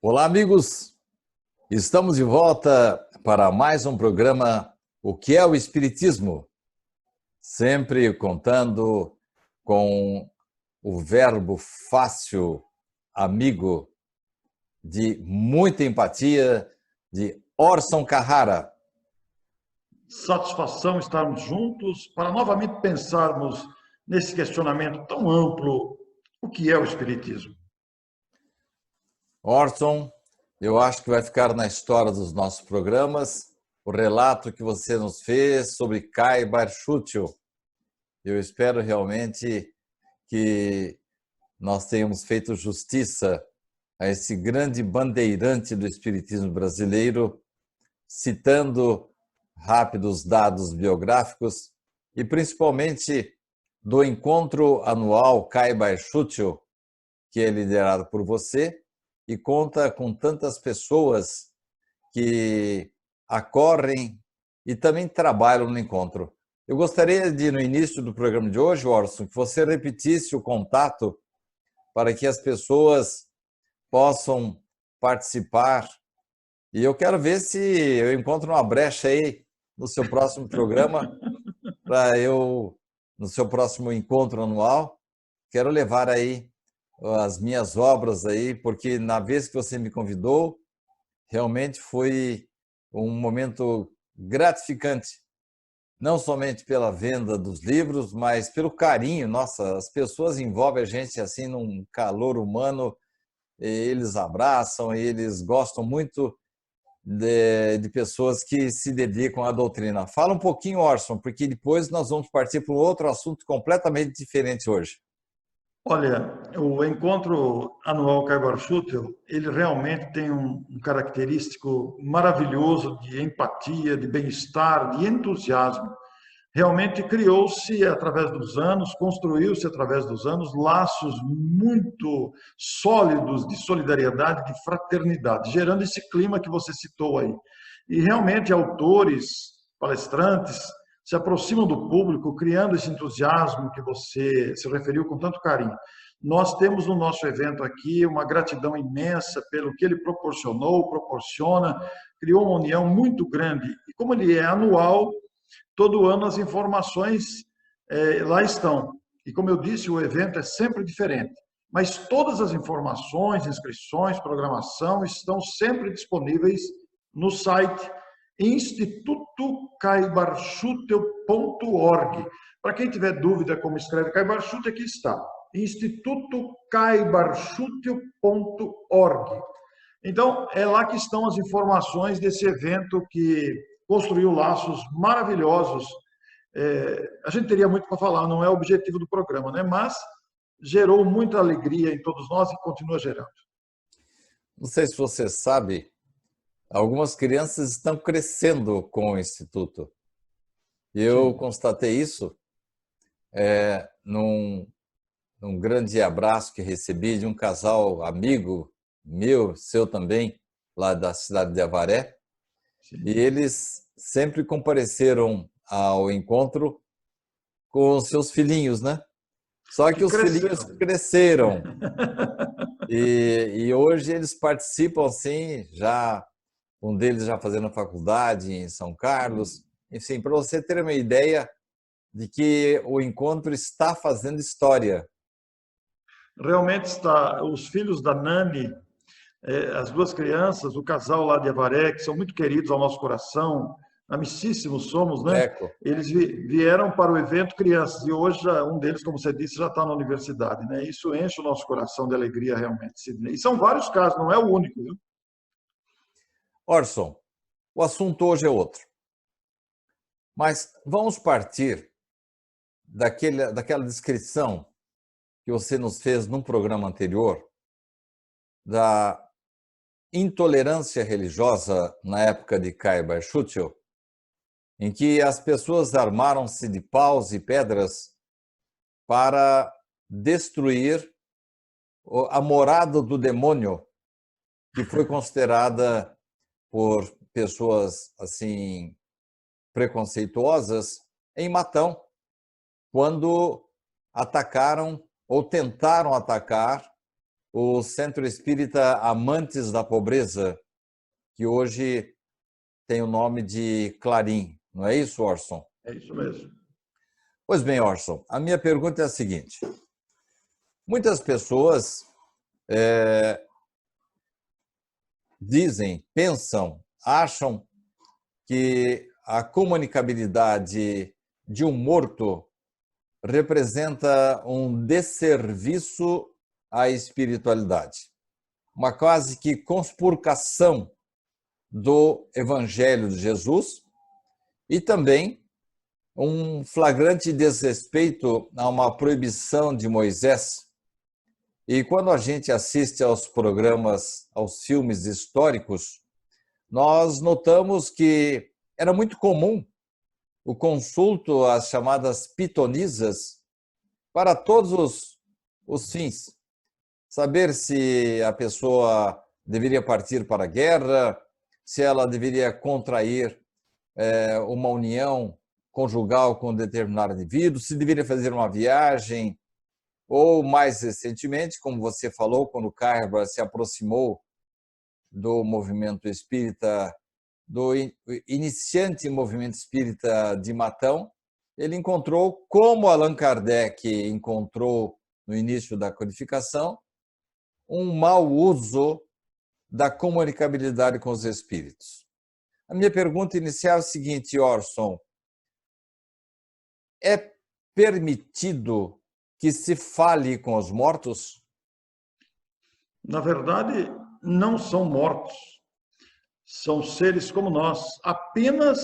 Olá, amigos! Estamos de volta para mais um programa O que é o Espiritismo? Sempre contando com o verbo fácil, amigo, de muita empatia, de Orson Carrara. Satisfação estarmos juntos para novamente pensarmos nesse questionamento tão amplo, o que é o Espiritismo? Orson, eu acho que vai ficar na história dos nossos programas o relato que você nos fez sobre Kai Barchutel. Eu espero realmente que nós tenhamos feito justiça a esse grande bandeirante do espiritismo brasileiro, citando rápidos dados biográficos e principalmente do encontro anual Kai Barchutel, que é liderado por você e conta com tantas pessoas que acorrem e também trabalham no encontro. Eu gostaria de, no início do programa de hoje, Orson, que você repetisse o contato para que as pessoas possam participar. E eu quero ver se eu encontro uma brecha aí no seu próximo programa, no seu próximo encontro anual, quero levar aí as minhas obras aí, porque na vez que você me convidou, realmente foi um momento gratificante, não somente pela venda dos livros, mas pelo carinho. Nossa, as pessoas envolvem a gente assim num calor humano, eles abraçam, eles gostam muito de pessoas que se dedicam à doutrina. Fala um pouquinho, Orson, porque depois nós vamos partir para um outro assunto completamente diferente hoje. Olha, o encontro anual Kai-Bar-Schutel, ele realmente tem um característico maravilhoso de empatia, de bem-estar, de entusiasmo. Realmente criou-se através dos anos, construiu-se através dos anos laços muito sólidos de solidariedade, de fraternidade, gerando esse clima que você citou aí. E realmente autores, palestrantes, se aproximam do público, criando esse entusiasmo que você se referiu com tanto carinho. Nós temos no nosso evento aqui uma gratidão imensa pelo que ele proporcionou, proporciona, criou uma união muito grande. E como ele é anual, todo ano as informações lá estão. E como eu disse, o evento é sempre diferente. Mas todas as informações, inscrições, programação estão sempre disponíveis no site institutocaibarschutel.org. Para quem tiver dúvida como escreve Caibarschutel, aqui está. institutocaibarschutel.org. Então, é lá que estão as informações desse evento que construiu laços maravilhosos. A gente teria muito para falar, não é o objetivo do programa, né? Mas gerou muita alegria em todos nós e continua gerando. Não sei se você sabe, algumas crianças estão crescendo com o Instituto. Eu constatei isso num grande abraço que recebi de um casal amigo meu, seu também, lá da cidade de Avaré. Sim. E eles sempre compareceram ao encontro com os seus filhinhos, né? Só que os filhinhos cresceram. E hoje eles participam, assim, já um deles já fazendo faculdade em São Carlos. Enfim, para você ter uma ideia de que o encontro está fazendo história. Realmente está. Os filhos da Nani, as duas crianças, o casal lá de Avaré, que são muito queridos ao nosso coração, amicíssimos somos, né? Eles vieram para o evento crianças e hoje um deles, como você disse, já está na universidade, né? Isso enche o nosso coração de alegria realmente, Sidney. E são vários casos, não é o único, viu? Orson, o assunto hoje é outro. Mas vamos partir daquela descrição que você nos fez num programa anterior da intolerância religiosa na época de Kai Barchutel, em que as pessoas armaram-se de paus e pedras para destruir a morada do demônio, que foi considerada por pessoas assim preconceituosas em Matão, quando atacaram ou tentaram atacar o Centro Espírita Amantes da Pobreza, que hoje tem o nome de Clarim. Não é isso, Orson? É isso mesmo. Pois bem, Orson, a minha pergunta é a seguinte. Muitas pessoas dizem, pensam, acham que a comunicabilidade de um morto representa um desserviço à espiritualidade, uma quase que conspurcação do Evangelho de Jesus e também um flagrante desrespeito a uma proibição de Moisés. E quando a gente assiste aos programas, aos filmes históricos, nós notamos que era muito comum o consulto às chamadas pitonisas para todos os fins. Saber se a pessoa deveria partir para a guerra, se ela deveria contrair uma união conjugal com um determinado indivíduo, se deveria fazer uma viagem, ou mais recentemente, como você falou, quando Kaiba se aproximou do movimento espírita, do iniciante movimento espírita de Matão, ele encontrou, como Allan Kardec encontrou no início da codificação, um mau uso da comunicabilidade com os espíritos. A minha pergunta inicial é a seguinte, Orson: é permitido que se fale com os mortos? Na verdade, não são mortos, são seres como nós. Apenas,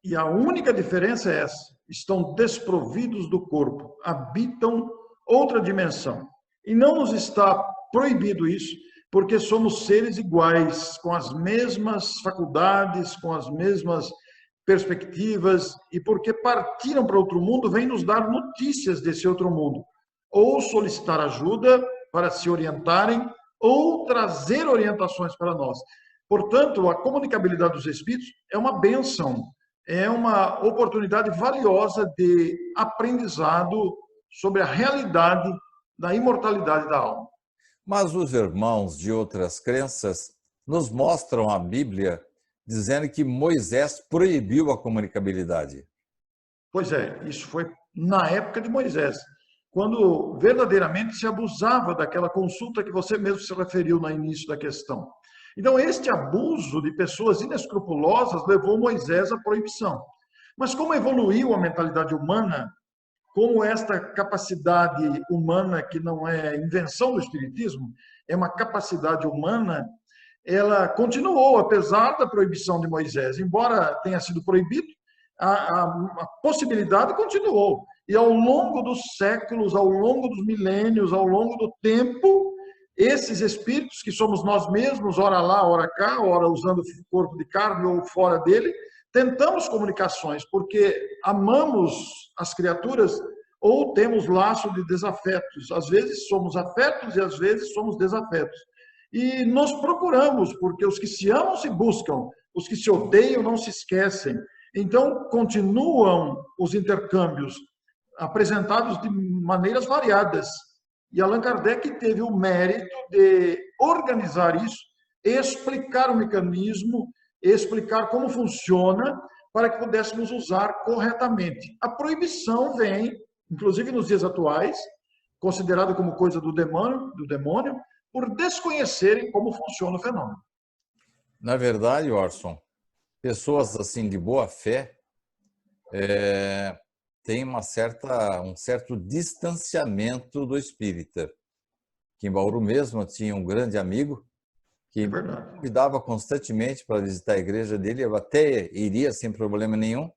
e a única diferença é essa, estão desprovidos do corpo, habitam outra dimensão. E não nos está proibido isso, porque somos seres iguais, com as mesmas faculdades, com as mesmas perspectivas, e porque partiram para outro mundo, vêm nos dar notícias desse outro mundo, ou solicitar ajuda para se orientarem, ou trazer orientações para nós. Portanto, a comunicabilidade dos espíritos é uma bênção, é uma oportunidade valiosa de aprendizado sobre a realidade da imortalidade da alma. Mas os irmãos de outras crenças nos mostram a Bíblia dizendo que Moisés proibiu a comunicabilidade. Pois é, isso foi na época de Moisés, quando verdadeiramente se abusava daquela consulta que você mesmo se referiu no início da questão. Então, este abuso de pessoas inescrupulosas levou Moisés à proibição. Mas como evoluiu a mentalidade humana, como esta capacidade humana, que não é invenção do Espiritismo, é uma capacidade humana, ela continuou, apesar da proibição de Moisés. Embora tenha sido proibido, a possibilidade continuou. E ao longo dos séculos, ao longo dos milênios, ao longo do tempo, esses espíritos, que somos nós mesmos, ora lá, ora cá, ora usando o corpo de carne ou fora dele, tentamos comunicações, porque amamos as criaturas ou temos laço de desafetos. Às vezes somos afetos e às vezes somos desafetos. E nos procuramos, porque os que se amam se buscam, os que se odeiam não se esquecem. Então, continuam os intercâmbios apresentados de maneiras variadas. E Allan Kardec teve o mérito de organizar isso, explicar o mecanismo, explicar como funciona, para que pudéssemos usar corretamente. A proibição vem, inclusive nos dias atuais, considerada como coisa do demônio, por desconhecerem como funciona o fenômeno. Na verdade, Orson, pessoas assim de boa fé têm um certo distanciamento do espírita. Que em Bauru mesmo tinha um grande amigo que me convidava constantemente para visitar a igreja dele, eu até iria sem problema nenhum,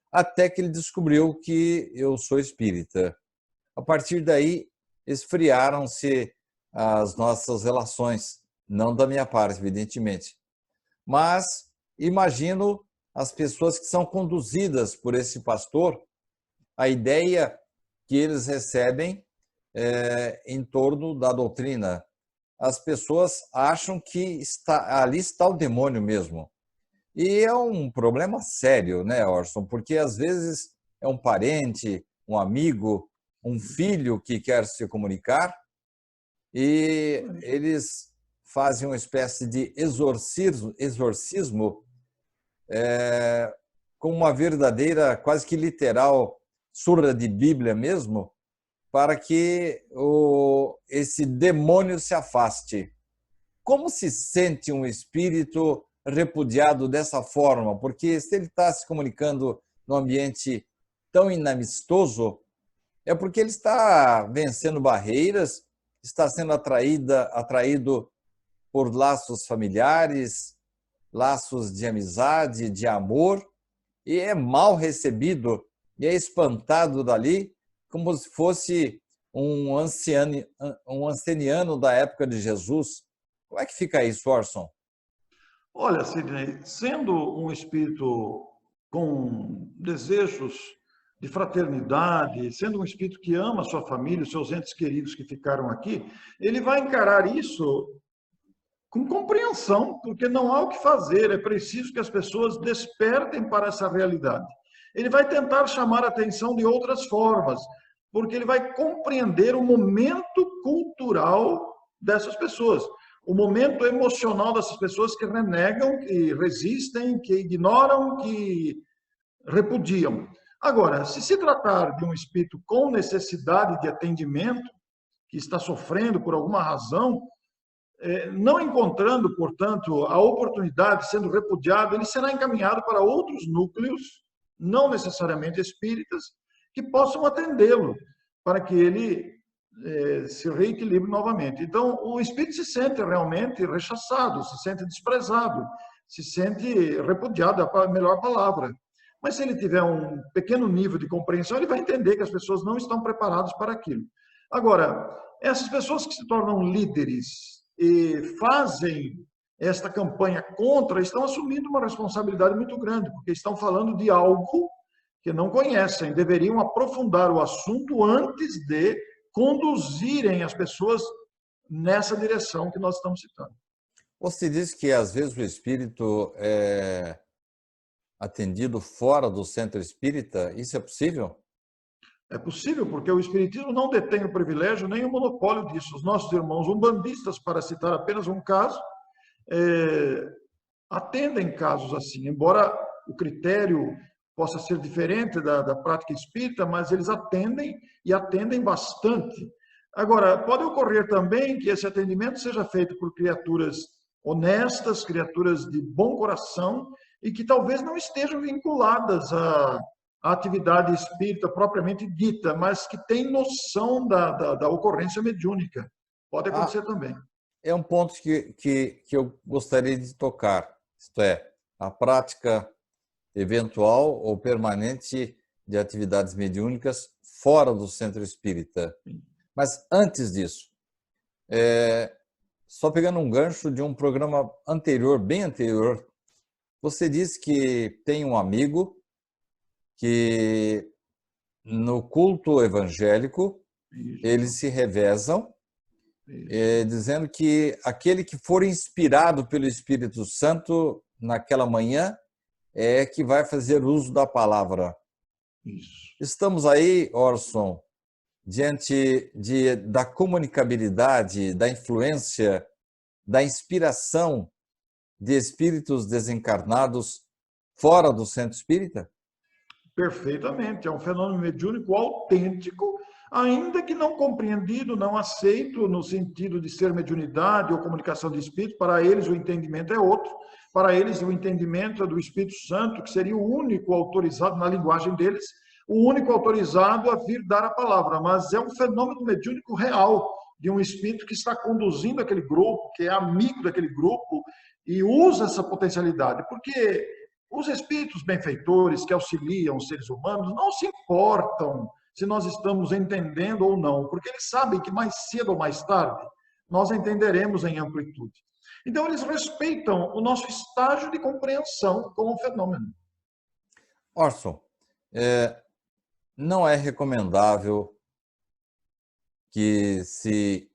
até que ele descobriu que eu sou espírita. A partir daí, esfriaram-se as nossas relações, não da minha parte, evidentemente. Mas imagino as pessoas que são conduzidas por esse pastor, a ideia que eles recebem em torno da doutrina. As pessoas acham que ali está o demônio mesmo. E é um problema sério, né, Orson? Porque às vezes é um parente, um amigo, um filho que quer se comunicar e eles fazem uma espécie de exorcismo com uma verdadeira, quase que literal, surra de Bíblia mesmo, para que esse demônio se afaste. Como se sente um espírito repudiado dessa forma? Porque se ele está se comunicando num ambiente tão inamistoso, é porque ele está vencendo barreiras, está sendo atraído por laços familiares, laços de amizade, de amor, e é mal recebido e é espantado dali como se fosse um anceniano da época de Jesus. Como é que fica isso, Orson? Olha, Sidney, sendo um espírito com desejos de fraternidade, sendo um espírito que ama a sua família, os seus entes queridos que ficaram aqui, ele vai encarar isso com compreensão, porque não há o que fazer, é preciso que as pessoas despertem para essa realidade. Ele vai tentar chamar a atenção de outras formas, porque ele vai compreender o momento cultural dessas pessoas, o momento emocional dessas pessoas que renegam, que resistem, que ignoram, que repudiam. Agora, se tratar de um espírito com necessidade de atendimento, que está sofrendo por alguma razão, não encontrando, portanto, a oportunidade, sendo repudiado, ele será encaminhado para outros núcleos, não necessariamente espíritas, que possam atendê-lo, para que ele se reequilibre novamente. Então, o espírito se sente realmente rechaçado, se sente desprezado, se sente repudiado, é a melhor palavra. Mas se ele tiver um pequeno nível de compreensão, ele vai entender que as pessoas não estão preparadas para aquilo. Agora, essas pessoas que se tornam líderes e fazem esta campanha contra, estão assumindo uma responsabilidade muito grande, porque estão falando de algo que não conhecem, deveriam aprofundar o assunto antes de conduzirem as pessoas nessa direção que nós estamos citando. Você diz que às vezes o espírito é atendido fora do centro espírita, isso é possível? É possível, porque o espiritismo não detém o privilégio nem o monopólio disso. Os nossos irmãos umbandistas, para citar apenas um caso, atendem casos assim, embora o critério possa ser diferente da prática espírita, mas eles atendem e atendem bastante. Agora, pode ocorrer também que esse atendimento seja feito por criaturas honestas, criaturas de bom coração e que talvez não estejam vinculadas à atividade espírita propriamente dita, mas que têm noção da ocorrência mediúnica. Pode acontecer também. É um ponto que eu gostaria de tocar, isto é, a prática eventual ou permanente de atividades mediúnicas fora do centro espírita. Mas antes disso, só pegando um gancho de um programa anterior, bem anterior, você disse que tem um amigo que no culto evangélico eles se revezam, dizendo que aquele que for inspirado pelo Espírito Santo naquela manhã é que vai fazer uso da palavra. Isso. Estamos aí, Orson, diante da comunicabilidade, da influência, da inspiração de espíritos desencarnados fora do centro espírita? Perfeitamente. É um fenômeno mediúnico autêntico, ainda que não compreendido, não aceito no sentido de ser mediunidade ou comunicação de espírito. Para eles o entendimento é outro. Para eles o entendimento é do Espírito Santo, que seria o único autorizado, na linguagem deles, o único autorizado a vir dar a palavra. Mas é um fenômeno mediúnico real, de um espírito que está conduzindo aquele grupo, que é amigo daquele grupo, e usa essa potencialidade. Porque os espíritos benfeitores que auxiliam os seres humanos não se importam se nós estamos entendendo ou não, porque eles sabem que mais cedo ou mais tarde nós entenderemos em amplitude. Então, eles respeitam o nosso estágio de compreensão como fenômeno. Orson, não é recomendável que se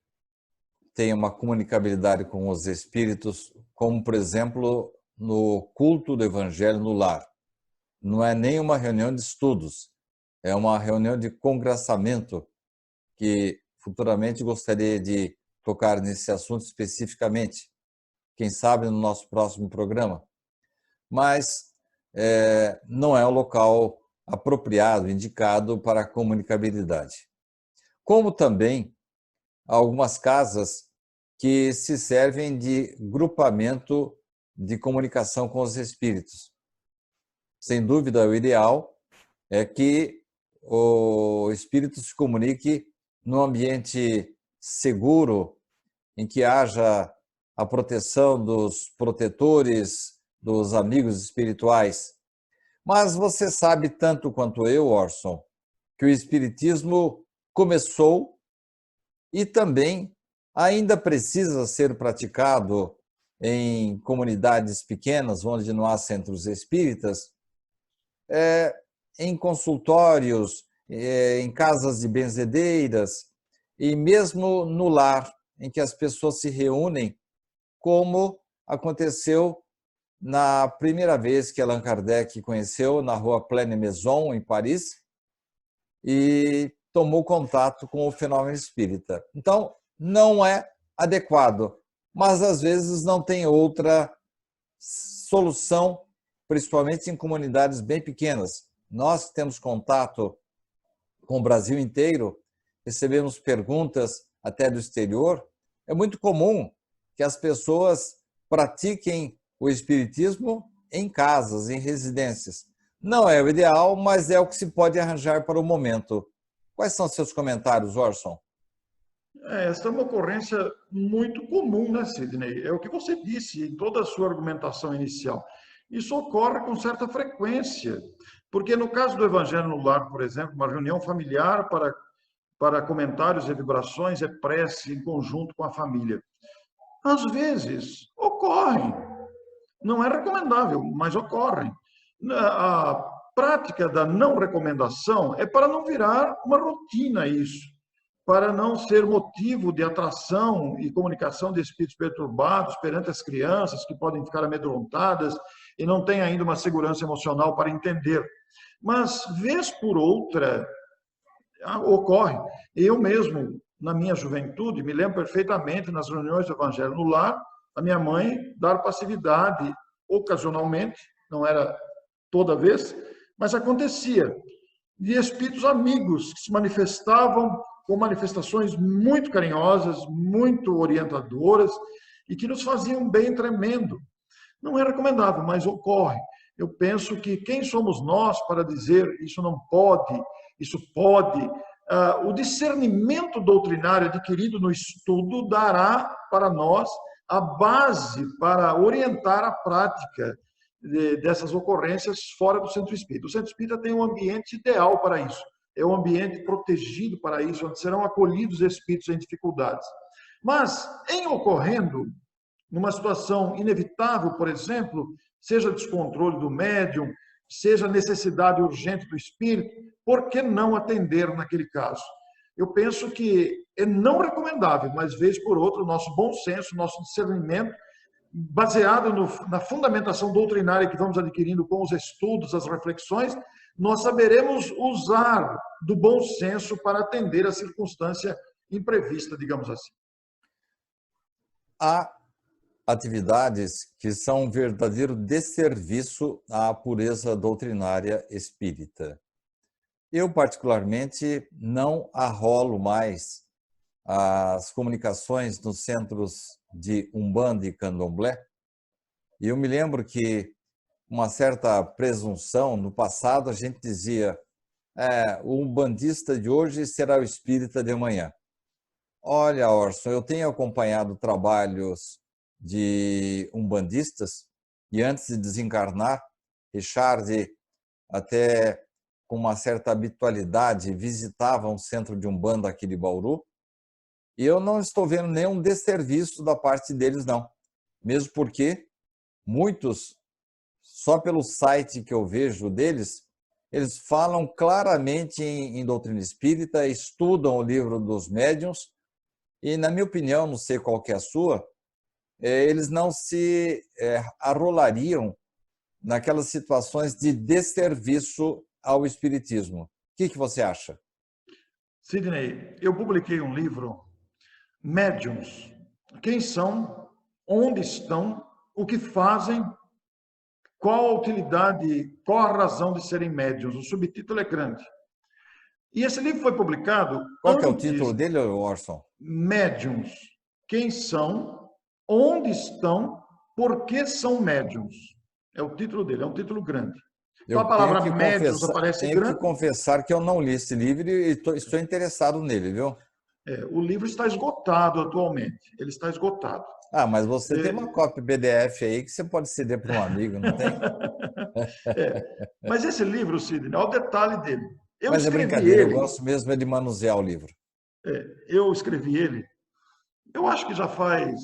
tenha uma comunicabilidade com os espíritos, como, por exemplo, no culto do Evangelho no lar. Não é nem uma reunião de estudos, é uma reunião de congraçamento que futuramente gostaria de tocar nesse assunto especificamente, quem sabe no nosso próximo programa, mas não é o local apropriado, indicado para a comunicabilidade. Como também algumas casas que se servem de grupamento de comunicação com os espíritos. Sem dúvida, o ideal é que o espírito se comunique num ambiente seguro, em que haja a proteção dos protetores, dos amigos espirituais. Mas você sabe tanto quanto eu, Orson, que o espiritismo começou e também ainda precisa ser praticado em comunidades pequenas, onde não há centros espíritas, em consultórios, em casas de benzedeiras e mesmo no lar, em que as pessoas se reúnem, como aconteceu na primeira vez que Allan Kardec conheceu na rua Pleine Maison, em Paris, e tomou contato com o fenômeno espírita. Então, não é adequado, mas às vezes não tem outra solução, principalmente em comunidades bem pequenas. Nós que temos contato com o Brasil inteiro, recebemos perguntas até do exterior, é muito comum que as pessoas pratiquem o espiritismo em casas, em residências. Não é o ideal, mas é o que se pode arranjar para o momento. Quais são seus comentários, Orson? Essa é uma ocorrência muito comum, né, Sidney? É o que você disse em toda a sua argumentação inicial. Isso ocorre com certa frequência, porque no caso do Evangelho no Lar, por exemplo, uma reunião familiar para comentários e vibrações é prece em conjunto com a família. Às vezes, ocorrem. Não é recomendável, mas ocorrem. A prática da não recomendação é para não virar uma rotina isso, para não ser motivo de atração e comunicação de espíritos perturbados perante as crianças que podem ficar amedrontadas e não têm ainda uma segurança emocional para entender. Mas, vez por outra, ocorre. Eu mesmo, na minha juventude, me lembro perfeitamente, nas reuniões do Evangelho no Lar, a minha mãe dar passividade ocasionalmente, não era toda vez, mas acontecia, de espíritos amigos que se manifestavam com manifestações muito carinhosas, muito orientadoras e que nos faziam um bem tremendo. Não é recomendável, mas ocorre. Eu penso que quem somos nós para dizer isso não pode, isso pode? O discernimento doutrinário adquirido no estudo dará para nós a base para orientar a prática dessas ocorrências fora do centro espírita. O centro espírita tem um ambiente ideal para isso, é um ambiente protegido para isso, onde serão acolhidos espíritos em dificuldades. Mas, em ocorrendo, numa situação inevitável, por exemplo, seja descontrole do médium, seja necessidade urgente do espírito, por que não atender naquele caso? Eu penso que é não recomendável, mas vez por outra, o nosso bom senso, o nosso discernimento, baseado na fundamentação doutrinária que vamos adquirindo com os estudos, as reflexões, nós saberemos usar do bom senso para atender a circunstância imprevista, digamos assim. Há atividades que são um verdadeiro desserviço à pureza doutrinária espírita. Eu, particularmente, não arrolo mais as comunicações nos centros de Umbanda e Candomblé. E eu me lembro que uma certa presunção, no passado a gente dizia o umbandista de hoje será o espírita de amanhã. Olha, Orson, eu tenho acompanhado trabalhos de umbandistas e antes de desencarnar, Richard até com uma certa habitualidade visitava um centro de Umbanda aqui de Bauru e eu não estou vendo nenhum desserviço da parte deles, não. Mesmo porque muitos, só pelo site que eu vejo deles, eles falam claramente em doutrina espírita, estudam o livro dos médiuns e, na minha opinião, não sei qual que é a sua, eles não se arrolariam naquelas situações de desserviço ao espiritismo. O que você acha? Sidney, eu publiquei um livro médiuns. Quem são, onde estão, o que fazem, qual a utilidade, qual a razão de serem médiuns. O subtítulo é grande. E esse livro foi publicado Qual que é o antes. título dele, Orson? Médiuns. Quem são, onde estão, por que são médiuns. É o título dele, é um título grande. Então, a palavra médiuns aparece grande. Tenho que confessar que eu não li esse livro e estou interessado nele, viu? O livro está esgotado atualmente. Ele está esgotado. Ah, mas você tem uma cópia PDF aí que você pode ceder para um amigo, não tem? Mas esse livro, Sidney, olha o detalhe dele. Mas é brincadeira, eu gosto mesmo de manusear o livro. Eu escrevi ele, eu acho que já faz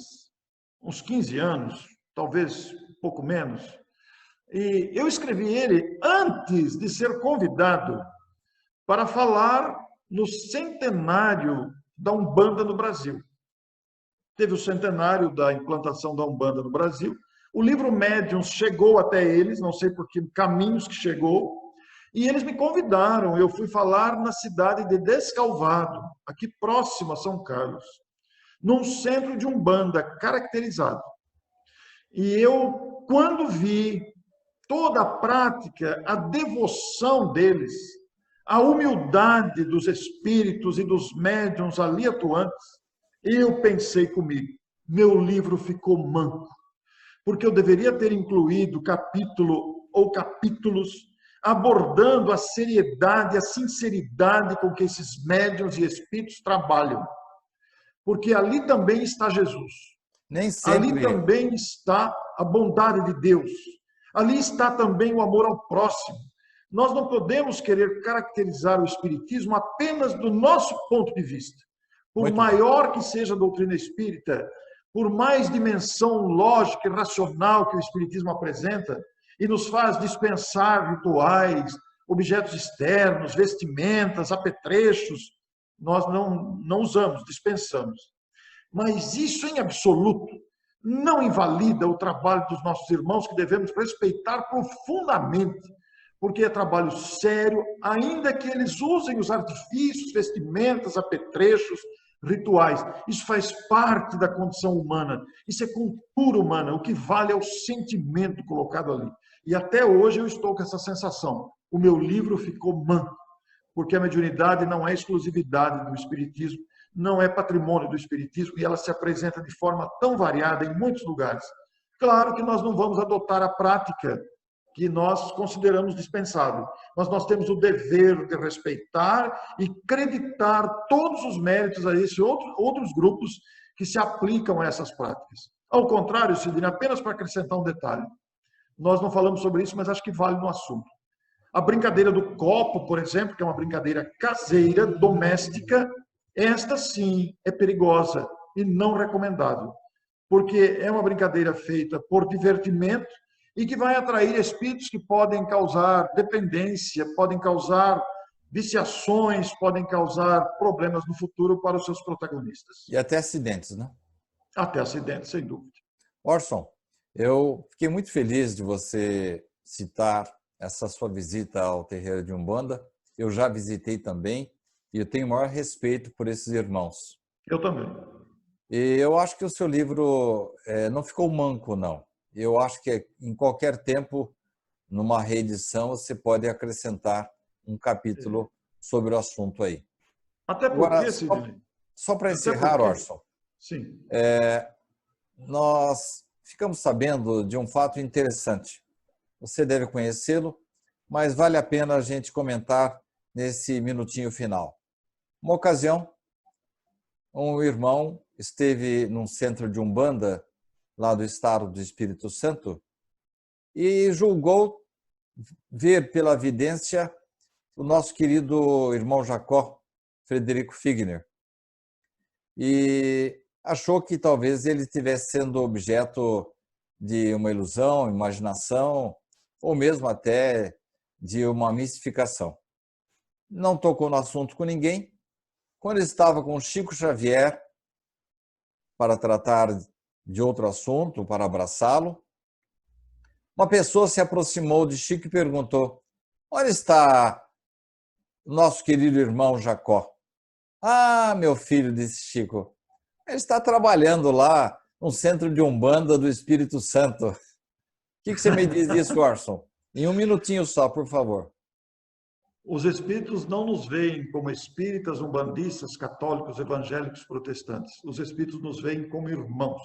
uns 15 anos, talvez um pouco menos. E eu escrevi ele antes de ser convidado para falar no centenário da Umbanda no Brasil. Teve o centenário da implantação da Umbanda no Brasil. O livro Médiuns chegou até eles, não sei por que caminhos que chegou, e eles me convidaram. Eu fui falar na cidade de Descalvado, aqui próximo a São Carlos, num centro de Umbanda caracterizado. E eu, quando vi toda a prática, a devoção deles, a humildade dos espíritos e dos médiuns ali atuantes, eu pensei comigo, meu livro ficou manco, porque eu deveria ter incluído capítulo ou capítulos abordando a seriedade, a sinceridade com que esses médiuns e espíritos trabalham. Porque ali também está Jesus. Nem sempre. Ali também está a bondade de Deus. Ali está também o amor ao próximo. Nós não podemos querer caracterizar o espiritismo apenas do nosso ponto de vista. Por maior que seja a doutrina espírita, por mais dimensão lógica e racional que o espiritismo apresenta, e nos faz dispensar rituais, objetos externos, vestimentas, apetrechos, nós não usamos, dispensamos. Mas isso em absoluto não invalida o trabalho dos nossos irmãos, que devemos respeitar profundamente, porque é trabalho sério, ainda que eles usem os artifícios, vestimentas, apetrechos, rituais. Isso faz parte da condição humana, isso é cultura humana, o que vale é o sentimento colocado ali. E até hoje eu estou com essa sensação, o meu livro ficou manco, porque a mediunidade não é exclusividade do espiritismo, não é patrimônio do espiritismo, e ela se apresenta de forma tão variada em muitos lugares. Claro que nós não vamos adotar a prática que nós consideramos dispensável, mas nós temos o dever de respeitar e creditar todos os méritos a esses outros grupos que se aplicam a essas práticas. Ao contrário, Sidney, apenas para acrescentar um detalhe, nós não falamos sobre isso, mas acho que vale no assunto. A brincadeira do copo, por exemplo, que é uma brincadeira caseira, doméstica, esta sim é perigosa e não recomendável, porque é uma brincadeira feita por divertimento e que vai atrair espíritos que podem causar dependência, podem causar viciações, podem causar problemas no futuro para os seus protagonistas. E até acidentes, né? Até acidentes, sem dúvida. Orson, eu fiquei muito feliz de você citar essa sua visita ao terreiro de Umbanda. Eu já visitei também e eu tenho o maior respeito por esses irmãos. Eu também. E eu acho que o seu livro não ficou manco, não. Eu acho que em qualquer tempo, numa reedição, você pode acrescentar um capítulo sobre o assunto aí. Até porque, Sidney... Só para encerrar, Orson, sim. Nós ficamos sabendo de um fato interessante. Você deve conhecê-lo, mas vale a pena a gente comentar nesse minutinho final. Uma ocasião, um irmão esteve num centro de Umbanda, lá do estado do Espírito Santo, e julgou ver pela vidência o nosso querido irmão Jacó, Frederico Figner, e achou que talvez ele estivesse sendo objeto de uma ilusão, imaginação, ou mesmo até de uma mistificação. Não tocou no assunto com ninguém. Quando estava com Chico Xavier para tratar de outro assunto, para abraçá-lo, uma pessoa se aproximou de Chico e perguntou: onde está o nosso querido irmão Jacó? Ah, meu filho, disse Chico, Ele está trabalhando lá no Centro de Umbanda do Espírito Santo. O que você me diz disso, Orson? Em um minutinho só, por favor. Os espíritos não nos veem como espíritas, umbandistas, católicos, evangélicos, protestantes. Os espíritos nos veem como irmãos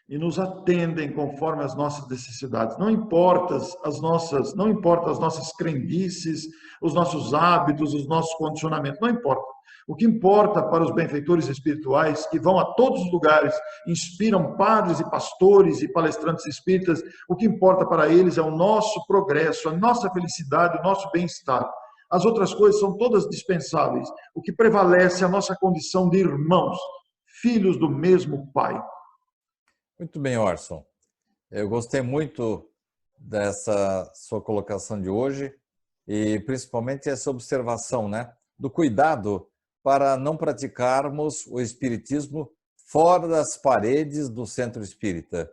e nos atendem conforme as nossas necessidades. Não importa as nossas crendices, os nossos hábitos, os nossos condicionamentos, não importa. O que importa para os benfeitores espirituais, que vão a todos os lugares, inspiram padres e pastores e palestrantes espíritas, o que importa para eles é o nosso progresso, a nossa felicidade, o nosso bem-estar. As outras coisas são todas dispensáveis. O que prevalece é a nossa condição de irmãos, filhos do mesmo Pai. Muito bem, Orson. Eu gostei muito dessa sua colocação de hoje e principalmente essa observação, né, do cuidado para não praticarmos o espiritismo fora das paredes do centro espírita.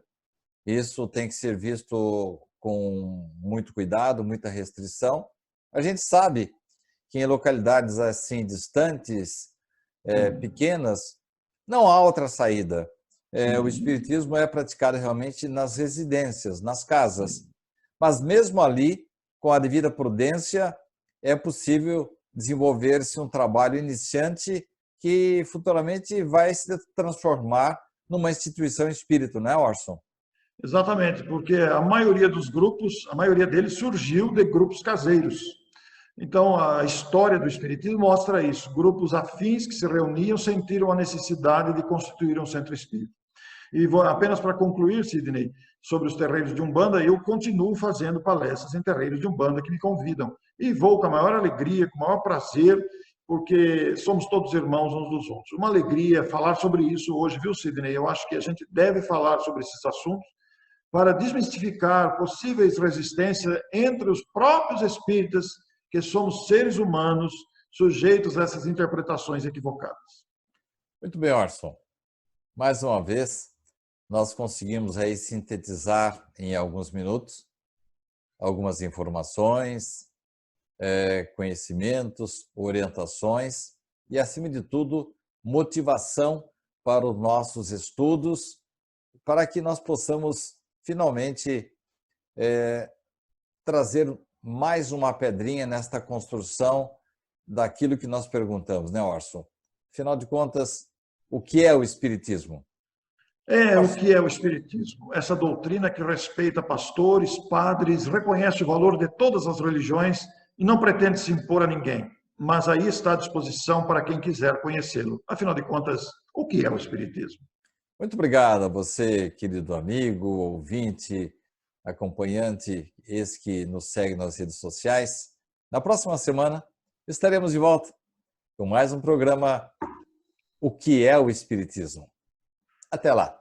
Isso tem que ser visto com muito cuidado, muita restrição. A gente sabe que em localidades assim distantes, pequenas, não há outra saída. O espiritismo é praticado realmente nas residências, nas casas. Mas mesmo ali, com a devida prudência, é possível desenvolver-se um trabalho iniciante que futuramente vai se transformar numa instituição espírita, não é, Orson? Exatamente, porque a maioria dos grupos, a maioria deles surgiu de grupos caseiros. Então, a história do Espiritismo mostra isso. Grupos afins que se reuniam sentiram a necessidade de constituir um centro espírita. E apenas para concluir, Sidney, sobre os terreiros de Umbanda, eu continuo fazendo palestras em terreiros de Umbanda que me convidam. E vou com a maior alegria, com o maior prazer, porque somos todos irmãos uns dos outros. Uma alegria falar sobre isso hoje, viu, Sidney? Eu acho que a gente deve falar sobre esses assuntos para desmistificar possíveis resistências entre os próprios espíritas, que somos seres humanos sujeitos a essas interpretações equivocadas. Muito bem, Orson. Mais uma vez, nós conseguimos aí sintetizar em alguns minutos algumas informações, conhecimentos, orientações e, acima de tudo, motivação para os nossos estudos, para que nós possamos finalmente trazer mais uma pedrinha nesta construção daquilo que nós perguntamos, né, Orson? Afinal de contas, o que é o Espiritismo? O que é o Espiritismo? Essa doutrina que respeita pastores, padres, reconhece o valor de todas as religiões e não pretende se impor a ninguém, mas aí está à disposição para quem quiser conhecê-lo. Afinal de contas, o que é o Espiritismo? Muito obrigado a você, querido amigo, ouvinte, acompanhante, esse que nos segue nas redes sociais. Na próxima semana estaremos de volta com mais um programa O que é o Espiritismo? Até lá!